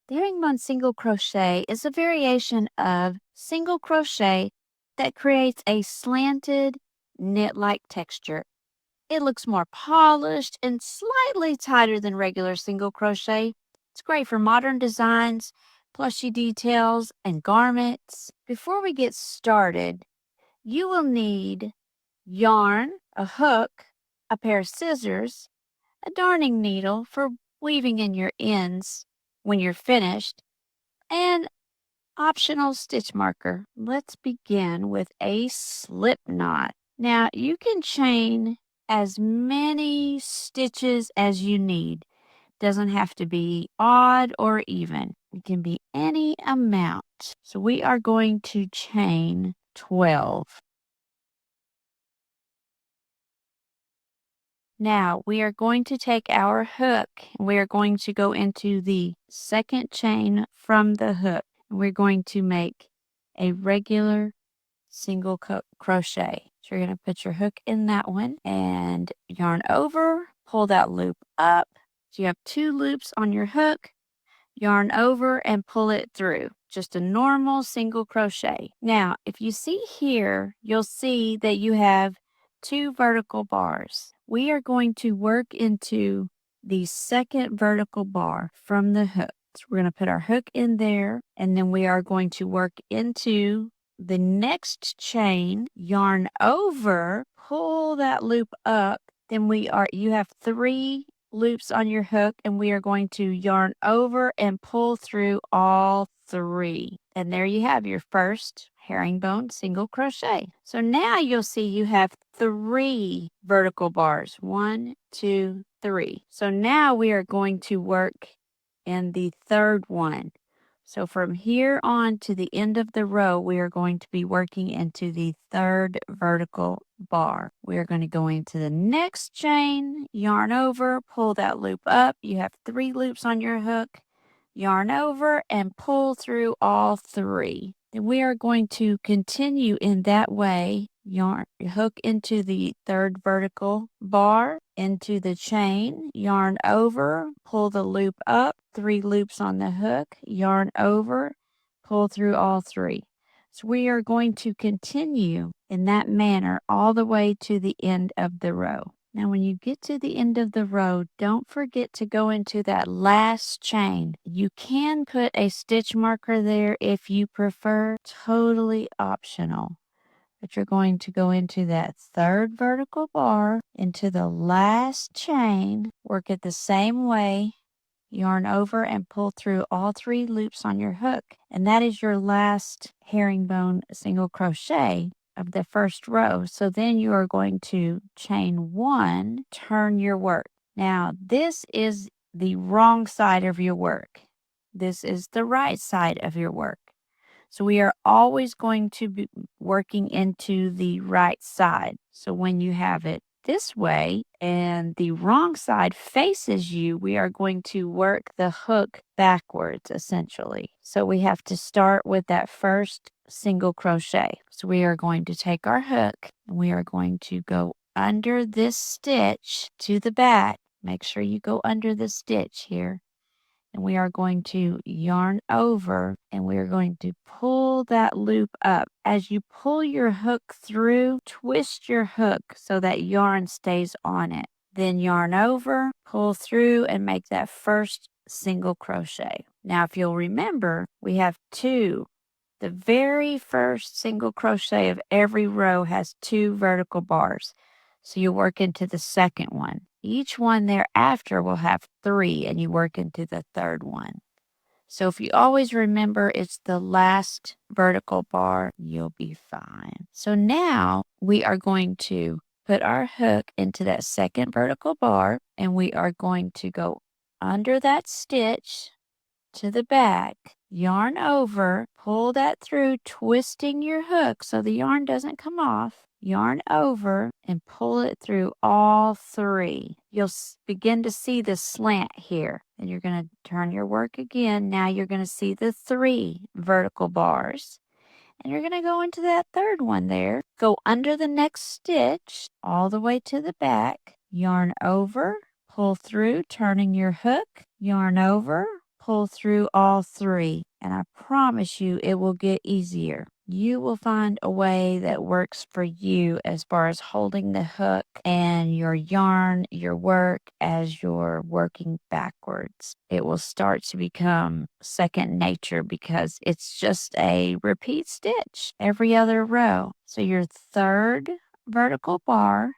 The herringbone single crochet is a variation of single crochet that creates a slanted knit-like texture. It looks more polished and slightly tighter than regular single crochet. It's great for modern designs, plushy details, and garments. Before we get started, you will need yarn, a hook, a pair of scissors, a darning needle for weaving in your ends when you're finished, and optional stitch marker. Let's begin with a slip knot. Now you can chain as many stitches as you need. Doesn't have to be odd or even. It can be any amount. So we are going to chain 12. Now we are going to take our hook and we are going to go into the second chain from the hook. We're going to make a regular single crochet. So you're going to put your hook in that one and yarn over, pull that loop up. So you have 2 loops on your hook, yarn over and pull it through. Just a normal single crochet. Now, if you see here, you'll see that you have 2 vertical bars. We are going to work into the second vertical bar from the hook. So we're going to put our hook in there, and then we are going to work into the next chain, yarn over, pull that loop up. Then you have 3 loops on your hook, and we are going to yarn over and pull through all 3. And there you have your first herringbone single crochet. So now you'll see you have 3 vertical bars. 1, 2, 3. So now we are going to work in the third one. So from here on to the end of the row, we are going to be working into the third vertical bar. We are going to go into the next chain, yarn over, pull that loop up. You have 3 loops on your hook, yarn over and pull through all 3. Then we are going to continue in that way. Hook into the third vertical bar, into the chain, yarn over, pull the loop up, 3 loops on the hook, yarn over, pull through all 3. So we are going to continue in that manner all the way to the end of the row. Now, when you get to the end of the row, don't forget to go into that last chain. You can put a stitch marker there if you prefer, totally optional. But you're going to go into that third vertical bar, into the last chain, work it the same way, yarn over and pull through all 3 loops on your hook. And that is your last herringbone single crochet of the first row. So then you are going to chain 1, turn your work. Now this is the wrong side of your work. This is the right side of your work. So we are always going to be working into the right side. So when you have it this way and the wrong side faces you, we are going to work the hook backwards essentially. So we have to start with that first single crochet. So we are going to take our hook and we are going to go under this stitch to the back. Make sure you go under the stitch here. And we are going to yarn over and we are going to pull that loop up. As you pull your hook through, twist your hook so that yarn stays on it. Then yarn over, pull through and make that first single crochet. Now, if you'll remember, we have 2. The very first single crochet of every row has 2 vertical bars. So you work into the second one. Each one thereafter will have 3 and you work into the third one. So if you always remember it's the last vertical bar, you'll be fine. So now we are going to put our hook into that second vertical bar and we are going to go under that stitch to the back, yarn over, pull that through, twisting your hook so the yarn doesn't come off. Yarn over and pull it through all 3. You'll begin to see the slant here. And you're going to turn your work again. Now you're going to see the 3 vertical bars. And you're going to go into that third one there. Go under the next stitch all the way to the back. Yarn over, pull through, turning your hook. Yarn over, pull through all 3, and I promise you it will get easier. You will find a way that works for you as far as holding the hook and your yarn, your work as you're working backwards. It will start to become second nature because it's just a repeat stitch every other row. So your third vertical bar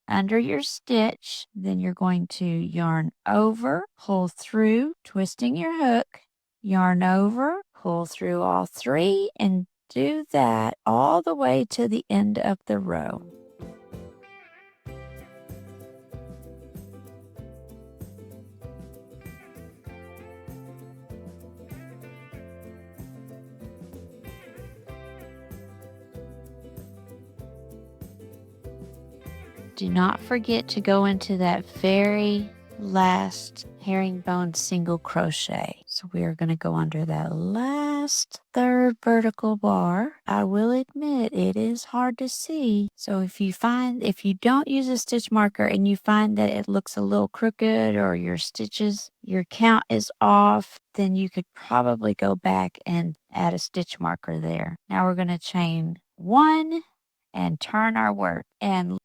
under your stitch, then you're going to yarn over, pull through, twisting your hook, yarn over, pull through all 3, and do that all the way to the end of the row. Do not forget to go into that very last herringbone single crochet. So we are going to go under that last third vertical bar. I will admit it is hard to see. So if you don't use a stitch marker and you find that it looks a little crooked or your count is off, then you could probably go back and add a stitch marker there. Now we're going to chain 1 and turn our work, and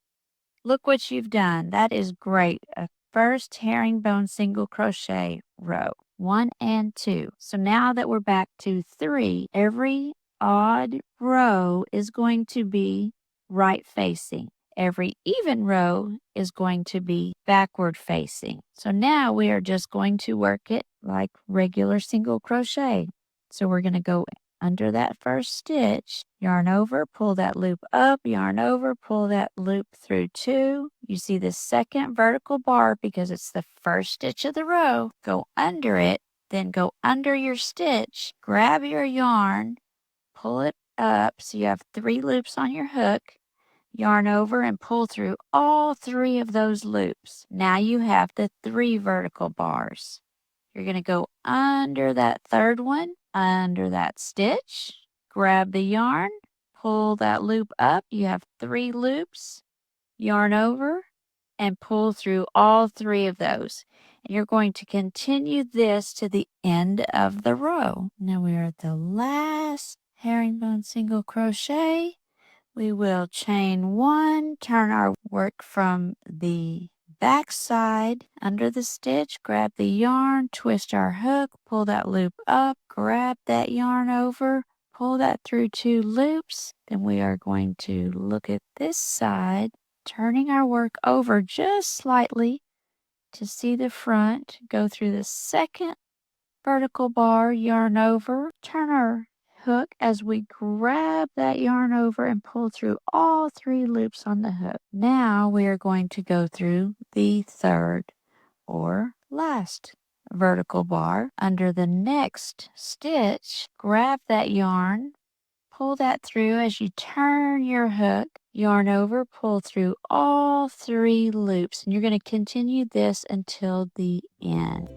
look what you've done. That is great. A first herringbone single crochet row, 1 and 2. So now that we're back to 3, every odd row is going to be right facing. Every even row is going to be backward facing. So now we are just going to work it like regular single crochet. So we're going to go under that first stitch, yarn over, pull that loop up, yarn over, pull that loop through 2. You see the second vertical bar because it's the first stitch of the row. Go under it, then go under your stitch, grab your yarn, pull it up so you have 3 loops on your hook, yarn over and pull through all 3 of those loops. Now you have the 3 vertical bars. You're going to go under that third one, under that stitch, grab the yarn, pull that loop up. You have 3 loops, yarn over, and pull through all 3 of those. And you're going to continue this to the end of the row. Now we are at the last herringbone single crochet. We will chain 1, turn our work from the back side under the stitch, grab the yarn, twist our hook, pull that loop up, grab that yarn over, pull that through 2 loops. Then we are going to look at this side, turning our work over just slightly to see the front, go through the second vertical bar, yarn over, turn our hook as we grab that yarn over and pull through all 3 loops on the hook. Now we are going to go through the third or last vertical bar. Under the next stitch, grab that yarn, pull that through as you turn your hook, yarn over, pull through all 3 loops, and you're going to continue this until the end.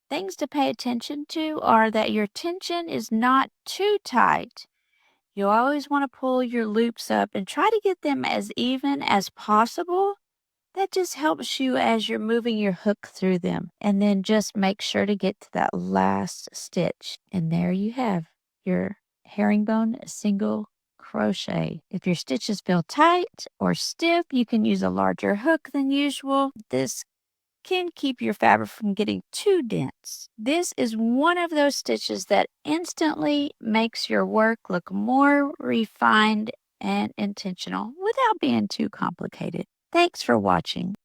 Things to pay attention to are that your tension is not too tight. You always want to pull your loops up and try to get them as even as possible. That just helps you as you're moving your hook through them. And then just make sure to get to that last stitch. And there you have your herringbone single crochet. If your stitches feel tight or stiff, you can use a larger hook than usual. This can keep your fabric from getting too dense. This is one of those stitches that instantly makes your work look more refined and intentional without being too complicated. Thanks for watching.